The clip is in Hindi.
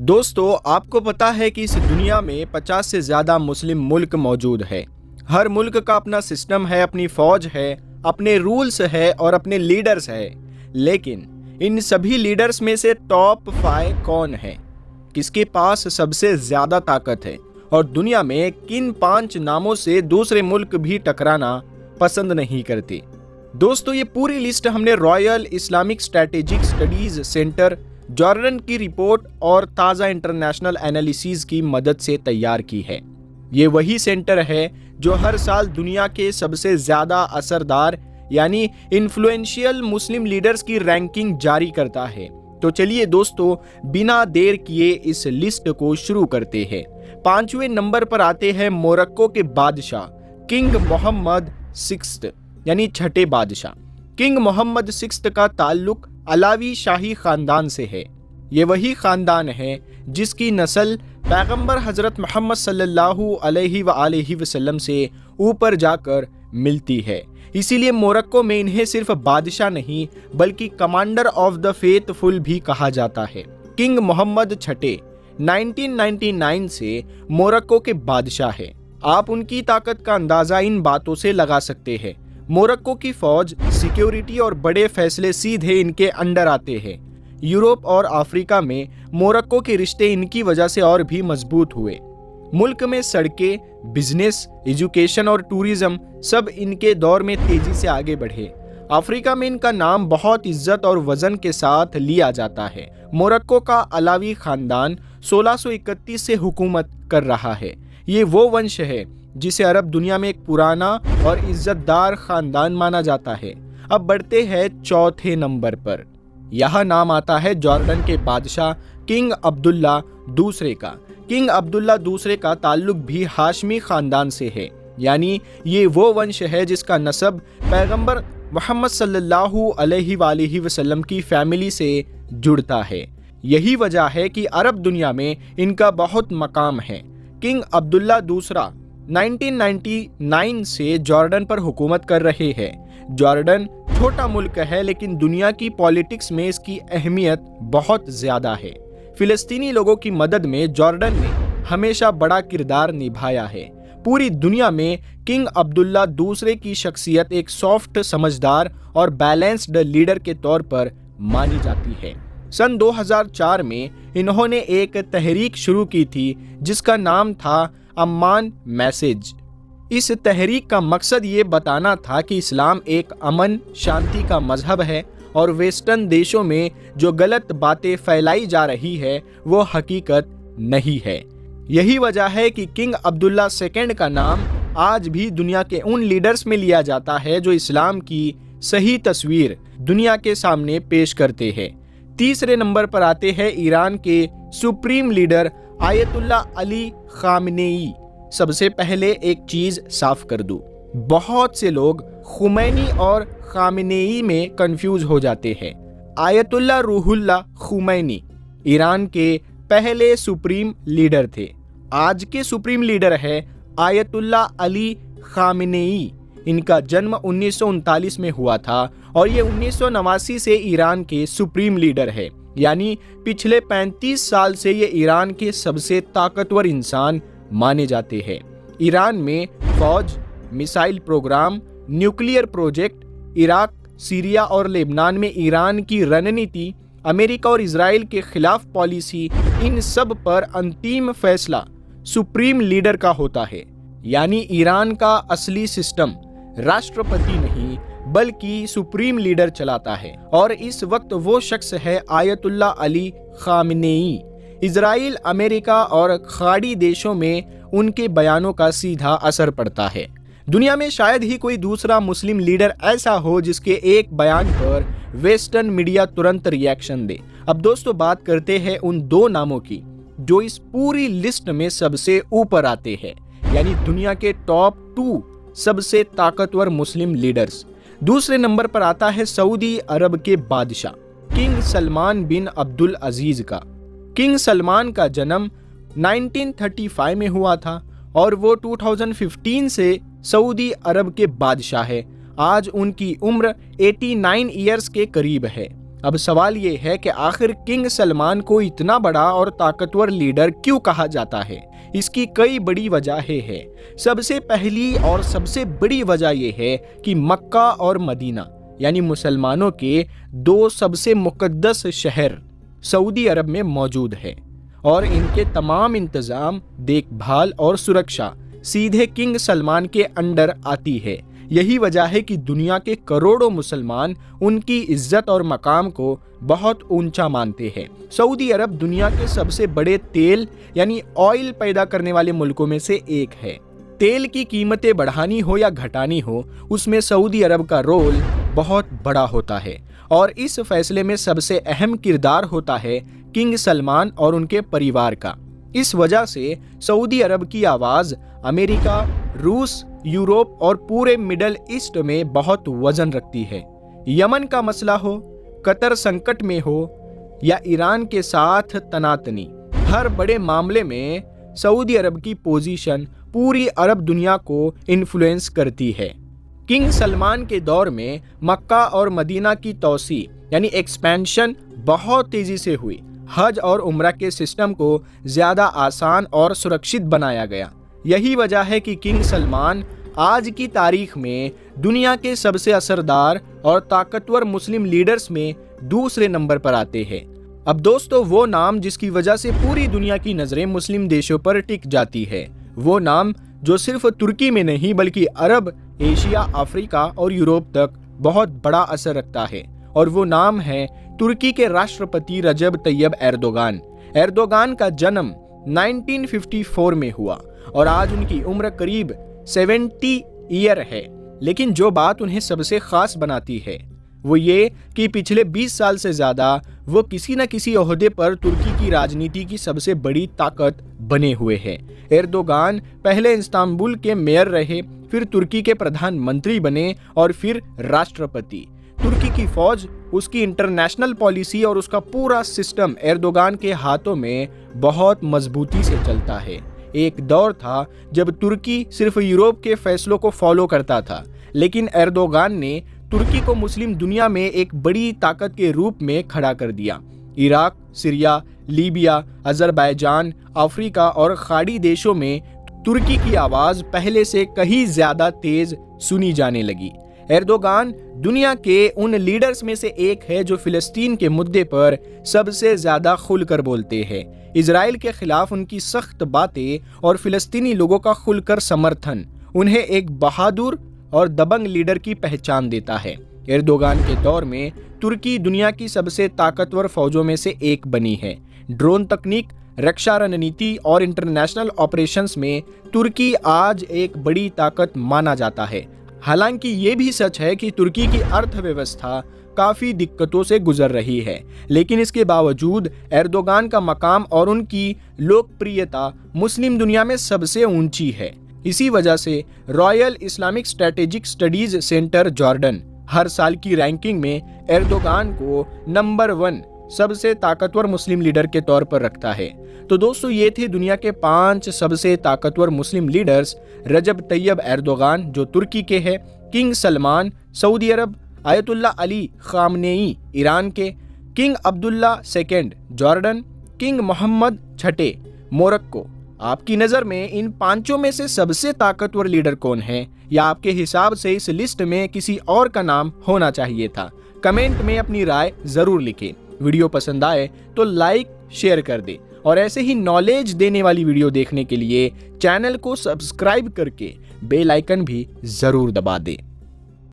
दोस्तों, आपको पता है कि इस दुनिया में 50 से ज़्यादा मुस्लिम मुल्क मौजूद है। हर मुल्क का अपना सिस्टम है, अपनी फौज है, अपने रूल्स है और अपने लीडर्स है। लेकिन इन सभी लीडर्स में से टॉप 5 कौन है? किसके पास सबसे ज़्यादा ताकत है? और दुनिया में किन 5 नामों से दूसरे मुल्क भी टकराना पसंद नहीं करते? दोस्तों, ये पूरी लिस्ट हमने royal Islamic strategic studies centre Jordan की रिपोर्ट और ताज़ा इंटरनेशनल एनालिसिस की मदद से तैयार की है। ये वही सेंटर है जो हर साल दुनिया के सबसे ज़्यादा असरदार यानी इन्फ्लुएंशियल मुस्लिम लीडर्स की रैंकिंग जारी करता है। तो चलिए दोस्तों, बिना देर किए इस लिस्ट को शुरू करते हैं। 5वें नंबर पर आते हैं मोरक्को के बादशाह किंग मोहम्मद सिक्स्थ यानी छठे बादशाह। किंग मोहम्मद सिक्स्थ का ताल्लुक अलावी शाही खानदान से है। ये वही खानदान है जिसकी नस्ल पैगंबर हजरत मोहम्मद सल्लल्लाहु अलैहि वसल्लम से ऊपर जाकर मिलती है। इसीलिए मोरक्को में इन्हें सिर्फ बादशाह नहीं बल्कि कमांडर ऑफ द फेथफुल भी कहा जाता है। किंग मोहम्मद छठे 1999 से मोरक्को के बादशाह है। आप उनकी ताकत का अंदाजा इन बातों से लगा सकते हैं। मोरक्को की फौज, सिक्योरिटी और बड़े फैसले सीधे इनके अंडर आते हैं। यूरोप और अफ्रीका में मोरक्को के रिश्ते इनकी वजह से और भी मजबूत हुए। मुल्क में सड़कें, बिजनेस, एजुकेशन और टूरिज्म सब इनके दौर में तेजी से आगे बढ़े। अफ्रीका में इनका नाम बहुत इज्जत और वजन के साथ लिया जाता है। मोरक्को का अलावी खानदान 1631 से हुकूमत कर रहा है। ये वो वंश है जिसे अरब दुनिया में एक पुराना और इज्जतदार खानदान माना जाता है। अब बढ़ते हैं चौथे नंबर पर। यह नाम आता है जॉर्डन के बादशाह किंग अब्दुल्ला दूसरे का। किंग अब्दुल्ला दूसरे का ताल्लुक भी हाशमी खानदान से है, यानी ये वो वंश है जिसका नसब पैगंबर मोहम्मद सल्लल्लाहु अलैहि वसल्लम की फैमिली से जुड़ता है। यही वजह है कि अरब दुनिया में इनका बहुत मकाम है। किंग अब्दुल्ला दूसरा 1999 से जॉर्डन पर हुकूमत कर रहे हैं। जॉर्डन छोटा मुल्क है लेकिन दुनिया की पॉलिटिक्स में इसकी अहमियत बहुत ज़्यादा है। फिलिस्तीनी लोगों की मदद में जॉर्डन ने हमेशा बड़ा किरदार निभाया है। पूरी दुनिया में किंग अब्दुल्ला दूसरे की शख्सियत एक सॉफ्ट, समझदार और बैलेंस्ड लीडर के तौर पर मानी जाती है। सन 2004 में इन्होंने एक तहरीक शुरू की थी जिसका नाम था अम्मान मैसेज। इस तहरीक का मकसद ये बताना था कि इस्लाम एक अमन, शांति का मजहब है और वेस्टर्न देशों में जो गलत बातें फैलाई जा रही है वो हकीकत नहीं है। यही वजह है कि किंग अब्दुल्ला सेकंड का नाम आज भी दुनिया के उन लीडर्स में लिया जाता है जो इस्लाम की सही तस्वीर दुनिया के सामने पेश करते हैं। तीसरे नंबर पर आते हैं ईरान के supreme leader ayatollah Ali Khamenei. सबसे पहले एक चीज साफ कर दूं, बहुत से लोग खुमैनी और खामनेई में कंफ्यूज हो जाते हैं। आयतुल्ला रूहुल्ला खुमैनी ईरान के पहले सुप्रीम लीडर थे। आज के सुप्रीम लीडर है आयतुल्ला अली खामनेई। इनका जन्म 1939 में हुआ था और ये 1989 से ईरान के सुप्रीम लीडर है, यानी पिछले 35 साल से ये ईरान के सबसे ताकतवर इंसान माने जाते हैं। ईरान में फौज, missile programme, nuclear project, Iraq, Syria और लेबनान में ईरान की रणनीति, अमेरिका और इजराइल के खिलाफ पॉलिसी, इन सब पर अंतिम फैसला सुप्रीम लीडर का होता है। यानी ईरान का असली सिस्टम राष्ट्रपति नहीं बल्कि सुप्रीम लीडर चलाता है और इस वक्त वो शख्स है ayatollah Ali Khamenei. Israel, America और खाड़ी देशों में उनके बयानों का सीधा असर पड़ता है। दुनिया में शायद ही कोई दूसरा मुस्लिम लीडर ऐसा हो जिसके एक बयान पर वेस्टर्न मीडिया तुरंत रिएक्शन दे। अब दोस्तों, बात करते हैं उन 2 नामों की जो इस पूरी लिस्ट में सबसे ऊपर आते हैं, यानी दुनिया के टॉप 2 सबसे ताकतवर मुस्लिम लीडर्स। दूसरे नंबर पर आता है सऊदी अरब के बादशाह किंग सलमान बिन अब्दुल अजीज का। किंग सलमान का जन्म 1935 में हुआ था और वो 2015 से सऊदी अरब के बादशाह है। आज उनकी उम्र 89 ईयर्स के करीब है। अब सवाल ये है कि आखिर किंग सलमान को इतना बड़ा और ताकतवर लीडर क्यों कहा जाता है। इसकी कई बड़ी वजहें हैं। सबसे पहली और सबसे बड़ी वजह यह है कि मक्का और मदीना यानी मुसलमानों के दो सबसे मुकद्दस शहर सऊदी अरब में मौजूद है और इनके तमाम इंतजाम, देखभाल और सुरक्षा सीधे किंग सलमान के अंडर आती है। यही वजह है कि दुनिया के करोड़ों मुसलमान उनकी इज्जत और मकाम को बहुत ऊंचा मानते हैं। सऊदी अरब दुनिया के सबसे बड़े तेल यानी ऑयल पैदा करने वाले मुल्कों में से एक है। तेल की कीमतें बढ़ानी हो या घटानी हो, उसमें सऊदी अरब का रोल बहुत बड़ा होता है और इस फैसले में सबसे अहम किरदार होता है किंग सलमान और उनके परिवार का। इस वजह से सऊदी अरब की आवाज़ अमेरिका, रूस, यूरोप और पूरे मिडल ईस्ट में बहुत वजन रखती है। यमन का मसला हो, कतर संकट में हो या ईरान के साथ तनातनी, हर बड़े मामले में सऊदी अरब की पोजीशन पूरी अरब दुनिया को इन्फ्लुएंस करती है। किंग सलमान के दौर में मक्का और मदीना की तौसी यानी एक्सपेंशन बहुत तेजी से हुई। हज और उम्रा के सिस्टम को ज़्यादा आसान और सुरक्षित बनाया गया। यही वजह है कि किंग सलमान आज की तारीख में दुनिया के सबसे असरदार और ताकतवर मुस्लिम लीडर्स में दूसरे नंबर पर आते हैं। अब दोस्तों, वो नाम जिसकी वजह से पूरी दुनिया की नज़रें मुस्लिम देशों पर टिक जाती है, वो नाम जो सिर्फ तुर्की में नहीं बल्कि अरब, एशिया, अफ्रीका और यूरोप तक बहुत बड़ा असर रखता है, और वो नाम है तुर्की के राष्ट्रपति रजब तैयब एर्दोगान। एर्दोगान का जन्म 1954 में हुआ और आज उनकी उम्र करीब 70 ईयर है। लेकिन जो बात उन्हें सबसे खास बनाती है वो ये कि पिछले 20 साल से ज़्यादा वो किसी न किसी ओहदे पर तुर्की की राजनीति की सबसे बड़ी ताकत बने हुए हैं। एर्दोगान पहले इस्तांबुल के मेयर रहे, फिर तुर्की के प्रधानमंत्री बने और फिर राष्ट्रपति। तुर्की की फौज, उसकी इंटरनेशनल पॉलिसी और उसका पूरा सिस्टम एर्दोगान के हाथों में बहुत मजबूती से चलता है। एक दौर था जब तुर्की सिर्फ यूरोप के फैसलों को फॉलो करता था, लेकिन एर्दोगान ने तुर्की को मुस्लिम दुनिया में एक बड़ी ताकत के रूप में खड़ा कर दिया। Iraq, Syria, Libya, Azerbaijan, Africa और खाड़ी देशों में तुर्की की आवाज़ पहले से कहीं ज़्यादा तेज सुनी जाने लगी। एर्दोगान दुनिया के उन लीडर्स में से एक है जो फिलिस्तीन के मुद्दे पर सबसे ज़्यादा खुलकर बोलते हैं। इजराइल के खिलाफ उनकी सख्त बातें और फिलिस्तीनी लोगों का खुलकर समर्थन उन्हें एक बहादुर और दबंग लीडर की पहचान देता है। एर्दोगान के दौर में तुर्की दुनिया की सबसे ताकतवर फौजों में से एक बनी है। ड्रोन तकनीक, रक्षा रणनीति और इंटरनेशनल ऑपरेशंस में तुर्की आज एक बड़ी ताकत माना जाता है। हालांकि ये भी सच है कि तुर्की की अर्थव्यवस्था काफ़ी दिक्कतों से गुजर रही है, लेकिन इसके बावजूद एर्दोगान का मकाम और उनकी लोकप्रियता मुस्लिम दुनिया में सबसे ऊंची है। इसी वजह से royal Islamic strategic studies centre Jordan हर साल की रैंकिंग में एर्दोगान को नंबर 1 सबसे ताकतवर मुस्लिम लीडर के तौर पर रखता है। तो दोस्तों, ये थे दुनिया के 5 सबसे ताकतवर Muslim leaders. Recep Tayyip Erdogan जो तुर्की के हैं, किंग सलमान सऊदी अरब, आयतुल्लाह अली खामनेई ईरान के, King Abdullah II Jordan, King Mohammed छठे मोरक्को। आपकी नज़र में इन 5 में से सबसे ताकतवर लीडर कौन है, या आपके हिसाब से इस लिस्ट में किसी और का नाम होना चाहिए था? कमेंट में अपनी राय ज़रूर लिखें। वीडियो पसंद आए तो लाइक शेयर कर दें और ऐसे ही नॉलेज देने वाली वीडियो देखने के लिए चैनल को सब्सक्राइब करके बेल आइकन भी ज़रूर दबा दें।